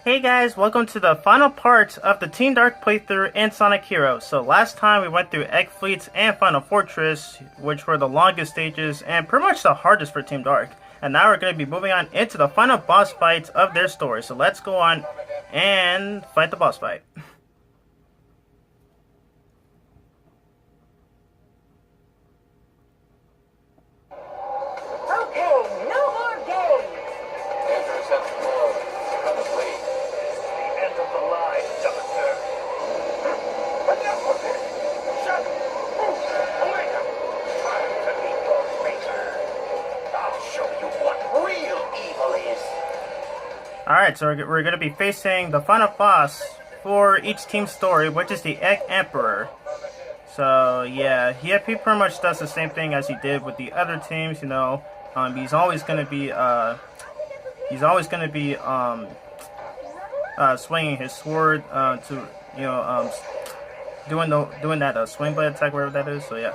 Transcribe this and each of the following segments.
Hey guys, welcome to the final part of the Team Dark playthrough in Sonic Heroes. So last time we went through Egg Fleets and Final Fortress, which were the longest stages and pretty much the hardest for Team Dark. And now we're going to be moving on into the final boss fights of their story. So let's go on and fight the boss fight. Alright, so we're going to be facing the final boss for each team's story, which is the Egg Emperor. So, yeah, he pretty much does the same thing as he did with the other teams, you know. He's always going to be, swinging his sword, doing that swing blade attack, whatever that is, so yeah.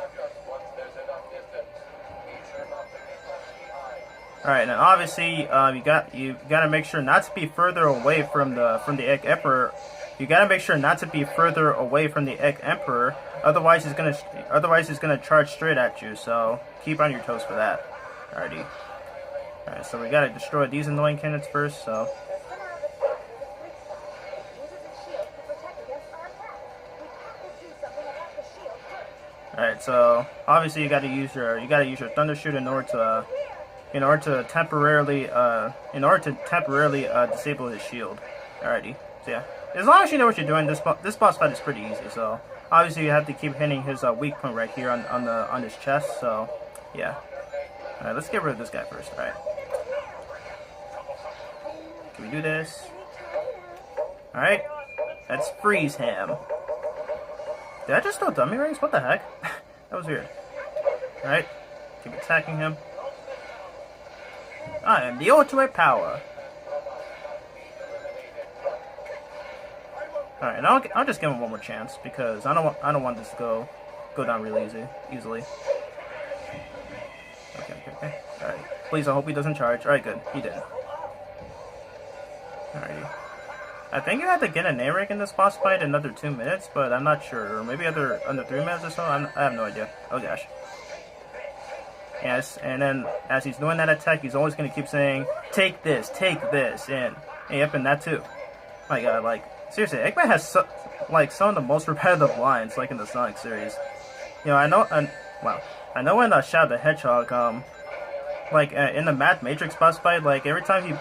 Alright, and obviously, you gotta make sure not to be further away from the Egg Emperor. You gotta make sure not to be further away from the Egg Emperor. Otherwise, he's gonna charge straight at you. So keep on your toes for that. Alrighty. Alright, so we gotta destroy these annoying cannons first. So. Alright, so obviously you gotta use your Thunder Shoot in order to temporarily disable his shield. Alrighty, so yeah. As long as you know what you're doing, this boss fight is pretty easy. So obviously you have to keep hitting his weak point right here on his chest. So yeah. Alright, let's get rid of this guy first. Alright. Can we do this? Alright. Let's freeze him. Did I just throw dummy rings? What the heck? That was weird. Alright. Keep attacking him. I am the ultimate power. Alright, and I'll just give him one more chance because I don't want this to go down really easily. Okay. Alright. Please, I hope he doesn't charge. Alright, good. He did. Alrighty. I think you have to get a name rank in this boss fight in another 2 minutes, but I'm not sure. Or maybe under 3 minutes or so. I have no idea. Oh gosh. Yes, and then as he's doing that attack, he's always going to keep saying, take this, and yep, and that too. My god, like, seriously, Eggman has some of the most repetitive lines, like in the Sonic series. You know, I know in Shadow the Hedgehog, in the Math Matrix boss fight, like, every time he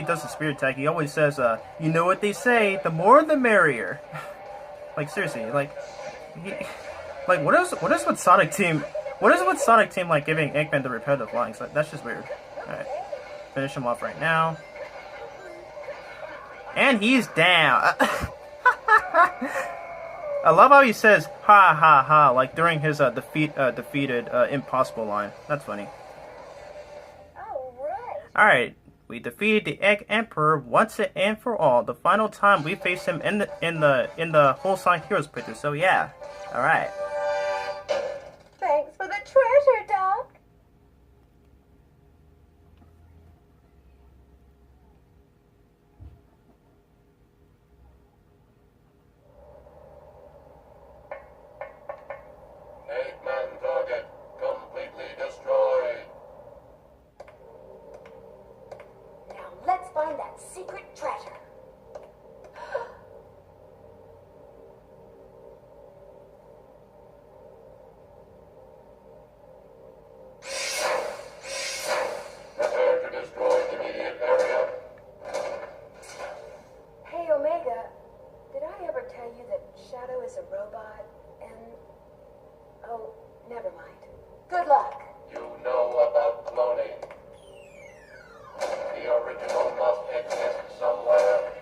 does the spirit attack, he always says, you know what they say, the more the merrier. Like, seriously, what is with Sonic Team... What is it with Sonic Team, like, giving Eggman the repetitive lines? Like, that's just weird. Alright. Finish him off right now. And he's down! I love how he says, ha ha ha, like, during his defeated impossible line. That's funny. Alright. We defeated the Egg Emperor once and for all. The final time we faced him in the whole Sonic Heroes playthrough. So, yeah. Alright. Thanks for the treasure, Doc. Eggman target completely destroyed. Now let's find that secret treasure. Shadow is a robot, and... oh, never mind. Good luck. You know about cloning. The original must exist somewhere.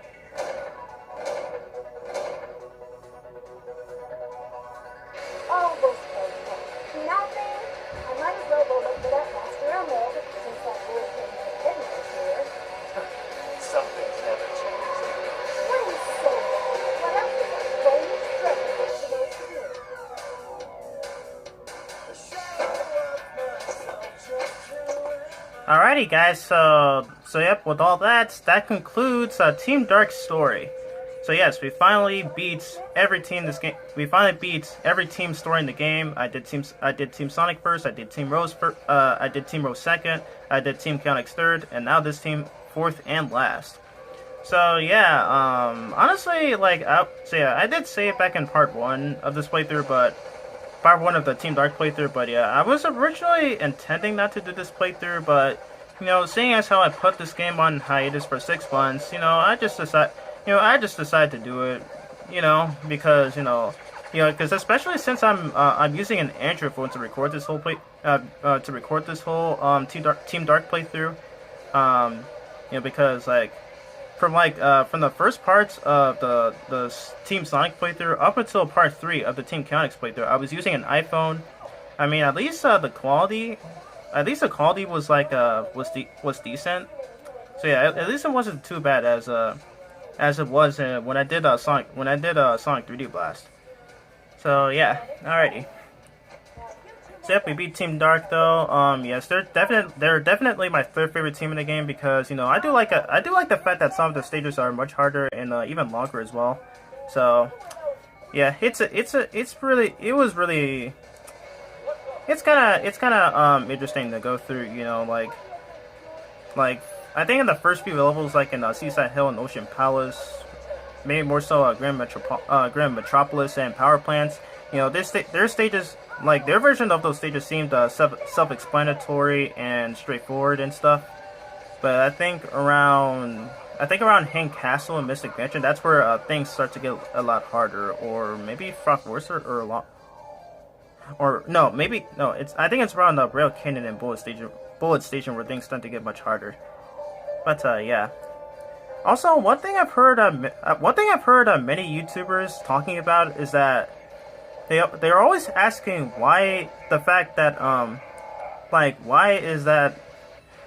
Alrighty, guys. So yep. With all that, that concludes Team Dark's story. So yes, we finally beat every team this game. We finally beat every team story in the game. I did Team Sonic first. I did Team Rose first. I did Team Rose second. I did Team Chaotix third, and now this team fourth and last. So yeah, honestly, I did say it back in part 1 of this playthrough, but part 1 of the Team Dark playthrough. But yeah, I was originally intending not to do this playthrough, but seeing as how I put this game on hiatus for 6 months, I just decided to do it, because especially since I'm using an Android phone to record this whole Team Dark playthrough, because from the first parts of the Team Sonic playthrough up until part 3 of the Team Chaotix playthrough, I was using an iPhone. I mean, at least the quality was was decent. So yeah, at least it wasn't too bad as it was when I did Sonic 3D Blast. So yeah, alrighty. So yep, we beat Team Dark though. Yes, they're definitely my third favorite team in the game because I do like the fact that some of the stages are much harder and even longer as well. So yeah, it's kind of interesting to go through. I think in the first few levels, like in Seaside Hill and Ocean Palace, maybe more so Grand Metropolis and Power Plants. Their stages, like their version of those stages, seemed self-explanatory and straightforward and stuff. But I think around Hang Castle and Mystic Mansion, that's where things start to get a lot harder. Or maybe Frostforcer or a lot. Or no, I think it's around the Rail Canyon and Bullet Station where things start to get much harder. But yeah. Also, one thing I've heard many YouTubers talking about is that they're always asking why the fact that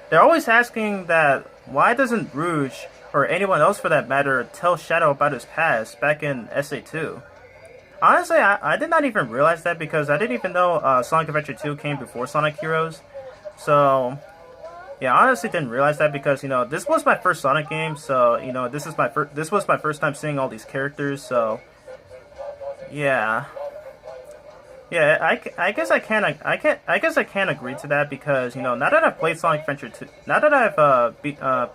they're always asking that why doesn't Rouge or anyone else for that matter tell Shadow about his past back in SA2? Honestly, I did not even realize that because I didn't even know Sonic Adventure 2 came before Sonic Heroes. So yeah, I honestly didn't realize that because this was my first Sonic game, so this was my first time seeing all these characters, so yeah. Yeah, I guess I can agree to that because now that I've played Sonic Adventure 2, now that I've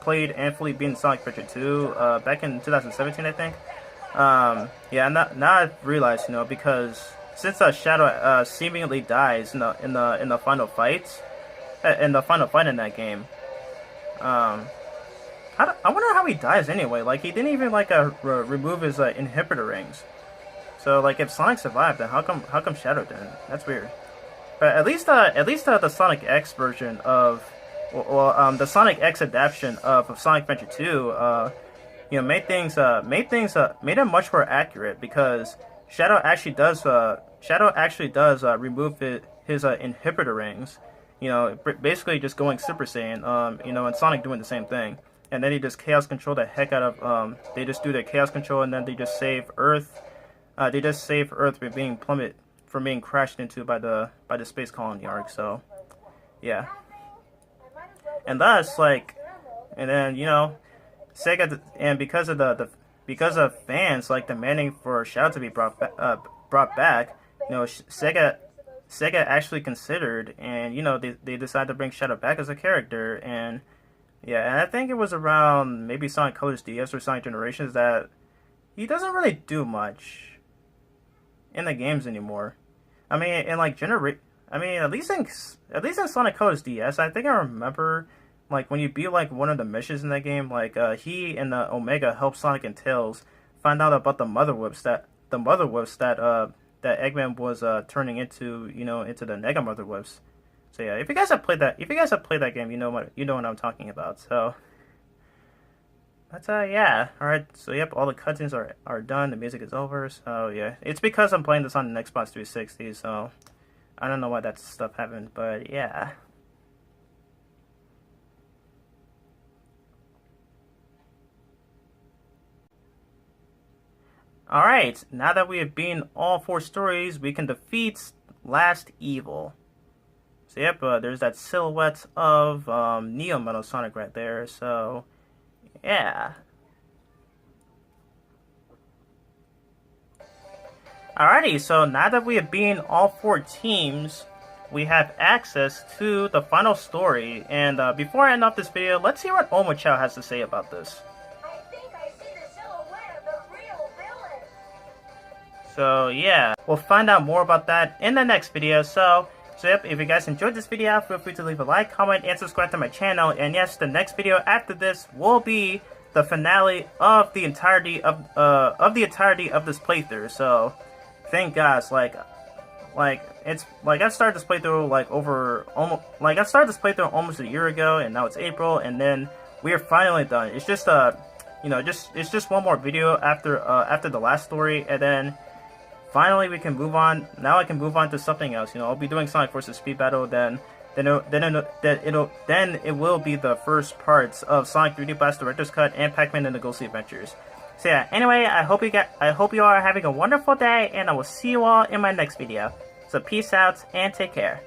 played and fully beaten Sonic Adventure 2 back in 2017, I think. Yeah, now I've realized because since Shadow seemingly dies in the final fight in that game, I wonder how he dies anyway. Like he didn't even remove his inhibitor rings. So if Sonic survived, then how come Shadow didn't? That's weird. But at least the Sonic X version of, the Sonic X adaptation of Sonic Adventure 2, made it much more accurate because Shadow actually does remove his inhibitor rings. Basically just going Super Saiyan. And Sonic doing the same thing, and then he just Chaos Control the heck out of. They just do their Chaos Control, and then they just save Earth. They just save Earth from being crashed into by the space colony arc. So, yeah. And thus, and then Sega, and because of fans demanding for Shadow to be brought back, Sega actually considered, and they decided to bring Shadow back as a character, and yeah, and I think it was around maybe Sonic Colors DS or Sonic Generations that he doesn't really do much in the games anymore. I mean, at least in Sonic Colors DS, I think I remember when you beat one of the missions in that game, he and the Omega help Sonic and Tails find out about the Mother Whips that Eggman was turning into into the Nega Mother Whips. So yeah, if you guys have played that game, you know what I'm talking about. So but yeah, alright, so yep, all the cutscenes are done, the music is over, so yeah. It's because I'm playing this on an Xbox 360, so I don't know why that stuff happened, but yeah. Alright, now that we have beaten all 4 stories, we can defeat Last Evil. So yep, there's that silhouette of Neo Metal Sonic right there. So yeah. Alrighty, so now that we have beaten all 4 teams, we have access to the final story. And before I end off this video, let's see what Omochao has to say about this. I think I see the silhouette of the real villain. So yeah, we'll find out more about that in the next video. So yep, if you guys enjoyed this video, feel free to leave a like, comment, and subscribe to my channel. And yes, the next video after this will be the finale of the entirety of this playthrough. So thank gosh, like it's like I started this playthrough I started this playthrough almost a year ago, and now it's April, and then we are finally done. It's just it's just one more video after the last story, and then finally we can move on. Now I can move on to something else. I'll be doing Sonic Forces Speed Battle, then it will be the first parts of Sonic 3D Blast Director's Cut and Pac-Man and the Ghostly Adventures. So yeah, anyway, I hope you all are having a wonderful day, and I will see you all in my next video. So peace out and take care.